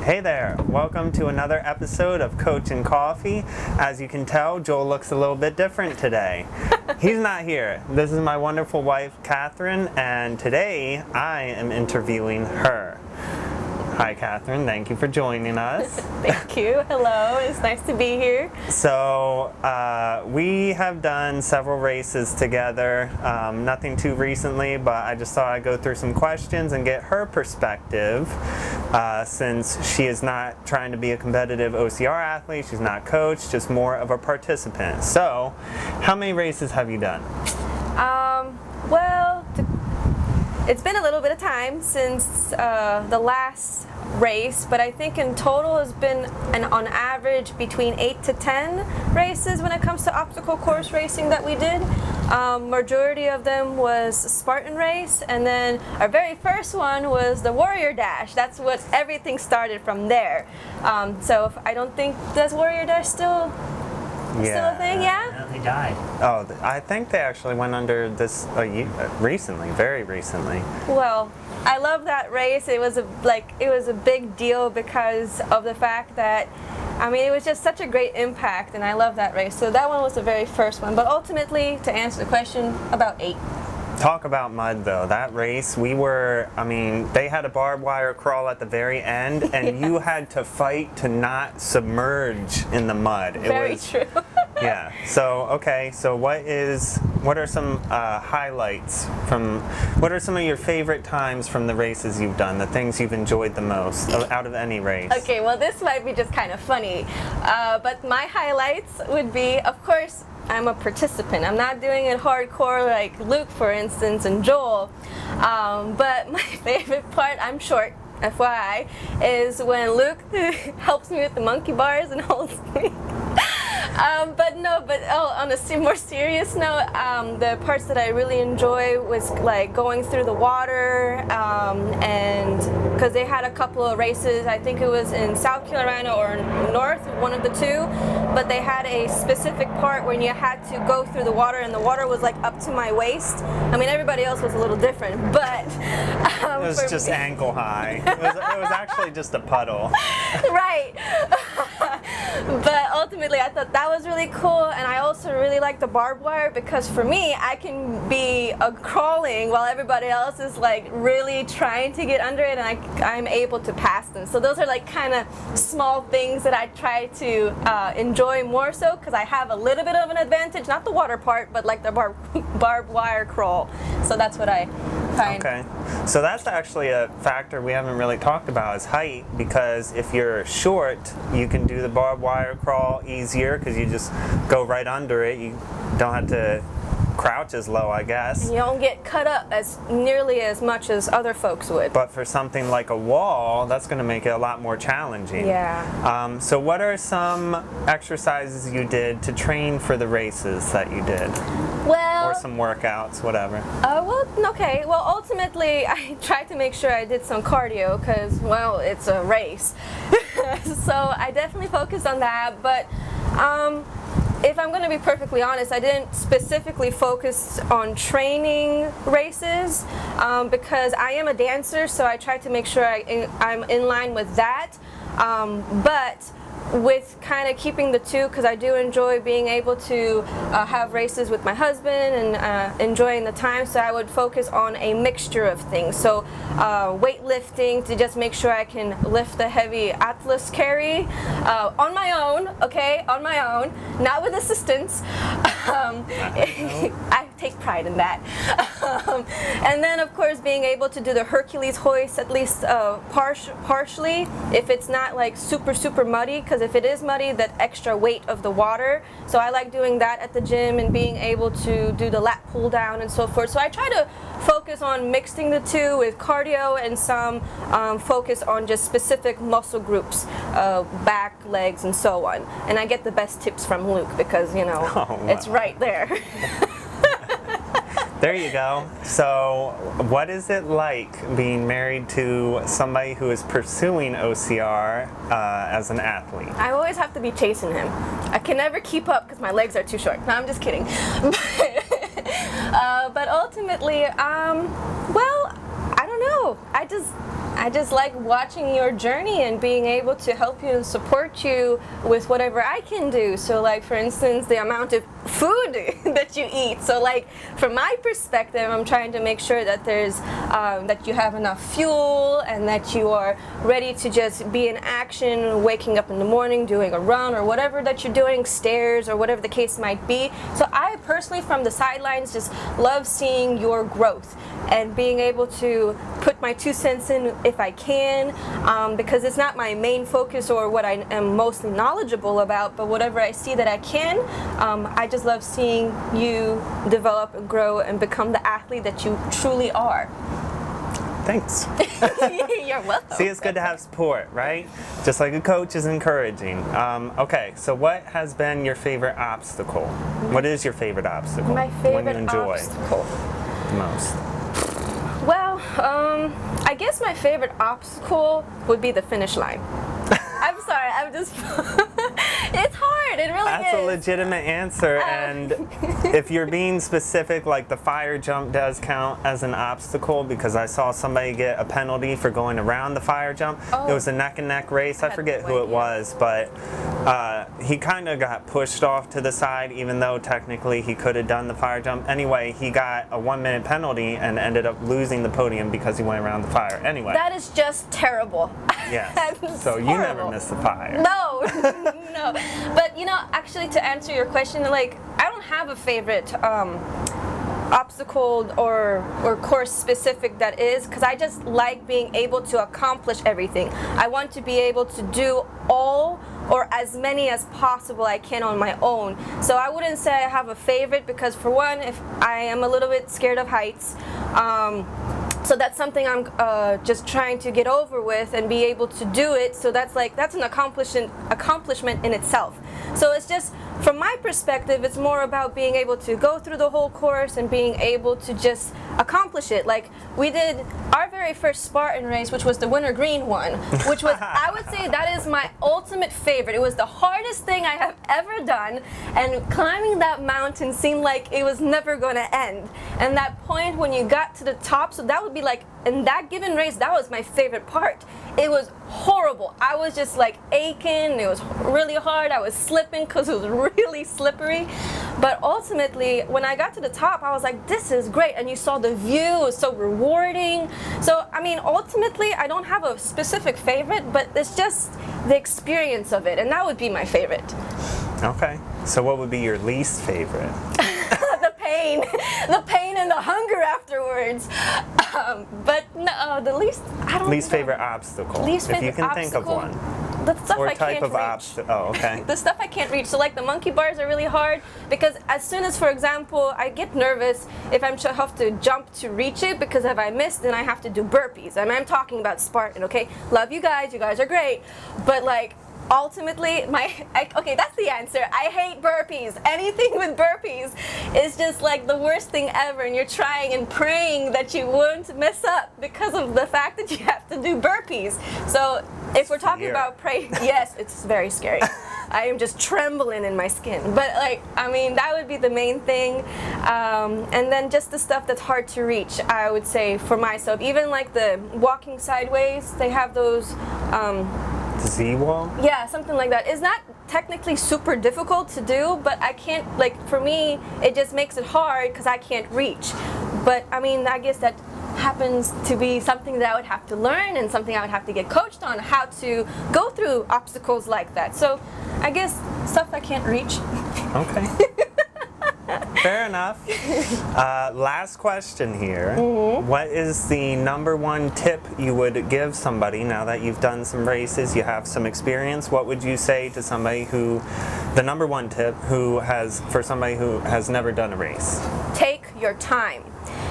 Hey there, welcome to another episode of Coach and Coffee. As you can tell, Joel looks a little bit different today. He's not here. This is my wonderful wife, Catherine, and today I am interviewing her. Hi, Catherine. Thank you for joining us. Thank you. Hello. It's nice to be here. So, we have done several races together. Nothing too recently, but I just thought I'd go through some questions and get her perspective since she is not trying to be a competitive OCR athlete. She's not coached, just more of a participant. So, how many races have you done? It's been a little bit of time since the last race, but I think in total has been on average between 8 to 10 races when it comes to obstacle course racing that we did. Majority of them was Spartan race, and then our very first one was the Warrior Dash. That's what everything started from there. So I don't think, does Warrior Dash still a thing? Yeah? No, they died. Oh, I think they actually went under this recently, very recently. Well, I love that race. It was a big deal because of the fact that, I mean, it was just such a great impact, and I love that race. So that one was the very first one. But ultimately, to answer the question, about 8. Talk about mud though. That race, they had a barbed wire crawl at the very end, and you had to fight to not submerge in the mud. Very true. Yeah. So, okay. So what are some highlights what are some of your favorite times from the races you've done, the things you've enjoyed the most out of any race? Okay, well, this might be just kind of funny, but my highlights would be, of course, I'm a participant. I'm not doing it hardcore like Luke, for instance, and Joel. But my favorite part, I'm short, FYI, is when Luke helps me with the monkey bars and holds me. On a more serious note, the parts that I really enjoy was like going through the water, and because they had a couple of races, I think it was in South Carolina or North, one of the two, but they had a specific part when you had to go through the water, and the water was like up to my waist. I mean, everybody else was a little different, but it was just ankle high. It was actually just a puddle. Right. But ultimately, I thought that was really cool, and I also really like the barbed wire because for me, I can be crawling while everybody else is like really trying to get under it, and I'm able to pass them. So those are like kind of small things that I try to enjoy more so because I have a little bit of an advantage, not the water part, but like the barbed wire crawl. So that's what I find. Okay. So that's actually a factor we haven't really talked about is height, because if you're short, you can do the barbed wire crawl easier because you just go right under it. You don't have to crouch as low, I guess. And you don't get cut up as nearly as much as other folks would. But for something like a wall, that's going to make it a lot more challenging. Yeah. So what are some exercises you did to train for the races that you did? Well, or some workouts, whatever. Okay. Well, ultimately, I tried to make sure I did some cardio because, well, it's a race. So I definitely focused on that. But if I'm going to be perfectly honest, I didn't specifically focus on training races because I am a dancer, so I tried to make sure I'm in line with that. But with kind of keeping the two, because I do enjoy being able to have races with my husband and enjoying the time, so I would focus on a mixture of things. So weightlifting to just make sure I can lift the heavy Atlas carry on my own, not with assistance. I take pride in that. And then of course being able to do the Hercules hoist at least partially if it's not like super muddy, because if it is muddy, that extra weight of the water. So I like doing that at the gym and being able to do the lat pull down and so forth. So I try to focus on mixing the two with cardio and some focus on just specific muscle groups, back, legs, and so on. And I get the best tips from Luke because, it's right there. There you go. So what is it like being married to somebody who is pursuing OCR as an athlete? I always have to be chasing him. I can never keep up because my legs are too short. No, I'm just kidding. But ultimately, well, I don't know. I I just like watching your journey and being able to help you and support you with whatever I can do. So like, for instance, the amount of food that you eat. So like, from my perspective, I'm trying to make sure that there's that you have enough fuel and that you are ready to just be in action, waking up in the morning, doing a run or whatever that you're doing, stairs or whatever the case might be. So I personally, from the sidelines, just love seeing your growth and being able to put my 2 cents in if I can, because it's not my main focus or what I am mostly knowledgeable about, but whatever I see that I can, I just love seeing you develop and grow and become the athlete that you truly are. Thanks. You're welcome. See, it's good to have support, right? Just like a coach is encouraging. Okay, so what has been your favorite obstacle? What is your favorite obstacle? My favorite one you enjoy obstacle the most? Well, I guess my favorite obstacle would be the finish line. I'm sorry, I'm just... It's hard, it really That's is. a legitimate answer, and if you're being specific, like the fire jump does count as an obstacle, because I saw somebody get a penalty for going around the fire jump. Oh. It was a neck and neck race. I forget who it was, but he kind of got pushed off to the side, even though technically he could have done the fire jump. Anyway, he got a 1-minute penalty and ended up losing the podium because he went around the fire. Anyway. That is just terrible. Yes. So you never missed the fire. No, no. But you know, actually, to answer your question, like, I don't have a favorite obstacle or course specific that is, because I just like being able to accomplish everything. I want to be able to do all or as many as possible I can on my own. So I wouldn't say I have a favorite, because for one, if I am a little bit scared of heights, so that's something I'm just trying to get over with and be able to do it. So that's an accomplishment in itself. So it's just, from my perspective, it's more about being able to go through the whole course and being able to just accomplish it. Like, we did our very first Spartan race, which was the winter green one, which was, I would say that is my ultimate favorite. It was the hardest thing I have ever done, and climbing that mountain seemed like it was never going to end. And that point when you got to the top, so that would be like, in that given race, that was my favorite part. It was horrible. I was just like aching. It was really hard. I was slipping because it was really slippery. But ultimately, when I got to the top, I was like, this is great. And you saw the view, it was so rewarding. So, I mean, ultimately, I don't have a specific favorite, but it's just the experience of it. And that would be my favorite. Okay. So what would be your least favorite? The pain and the hunger afterwards. But no, the least, I don't Least know. favorite obstacle. Least favorite if you can think of obstacle? one. The stuff Or I type can't of reach. obstacle. Oh, okay. The stuff I can't reach. So like the monkey bars are really hard, because as soon as, for example, I get nervous if I'm have to jump to reach it, because if I miss, then I have to do burpees. I mean, I'm talking about Spartan, okay? Love you guys are great. But like, ultimately, okay, that's the answer. I hate burpees. Anything with burpees is just like the worst thing ever, and you're trying and praying that you won't mess up because of the fact that you have to do burpees. So if we're talking about praying, yes, it's very scary. I am just trembling in my skin. But like, I mean, that would be the main thing. And then just the stuff that's hard to reach, I would say, for myself. Even like the walking sideways, they have those Z-wall? Yeah, something like that. It's not technically super difficult to do, but I can't, like, for me, it just makes it hard because I can't reach. But I mean, I guess that happens to be something that I would have to learn, and something I would have to get coached on, how to go through obstacles like that. So I guess stuff I can't reach. Okay. Fair enough. Last question here. Mm-hmm. What is the #1 tip you would give somebody now that you've done some races, you have some experience? What would you say to somebody who, the #1 tip, for somebody who has never done a race? Take your time.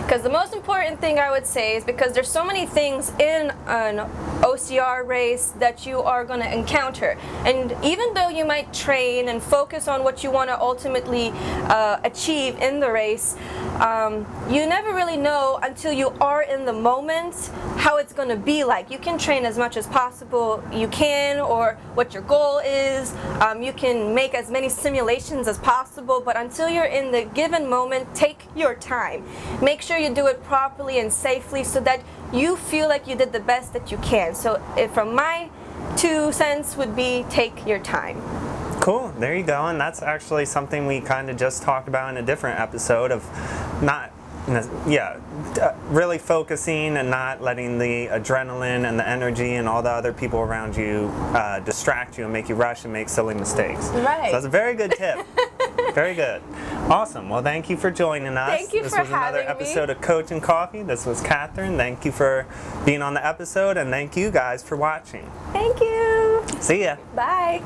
Because the most important thing I would say is, because there's so many things in an OCR race that you are going to encounter, and even though you might train and focus on what you want to ultimately achieve in the race, you never really know until you are in the moment how it's going to be like. You can train as much as possible you can, or what your goal is. You can make as many simulations as possible, but until you're in the given moment, take your time. Make sure you do it properly and safely so that you feel like you did the best that you can. So from my 2 cents would be take your time. Cool, there you go. And that's actually something we kind of just talked about in a different episode of really focusing and not letting the adrenaline and the energy and all the other people around you distract you and make you rush and make silly mistakes. Right. So that's a very good tip. Very good. Awesome. Well, thank you for joining us. Thank you this for was another having me. episode of Coach and Coffee. This was Catherine. Thank you for being on the episode, and thank you guys for watching. Thank you. See ya. Bye.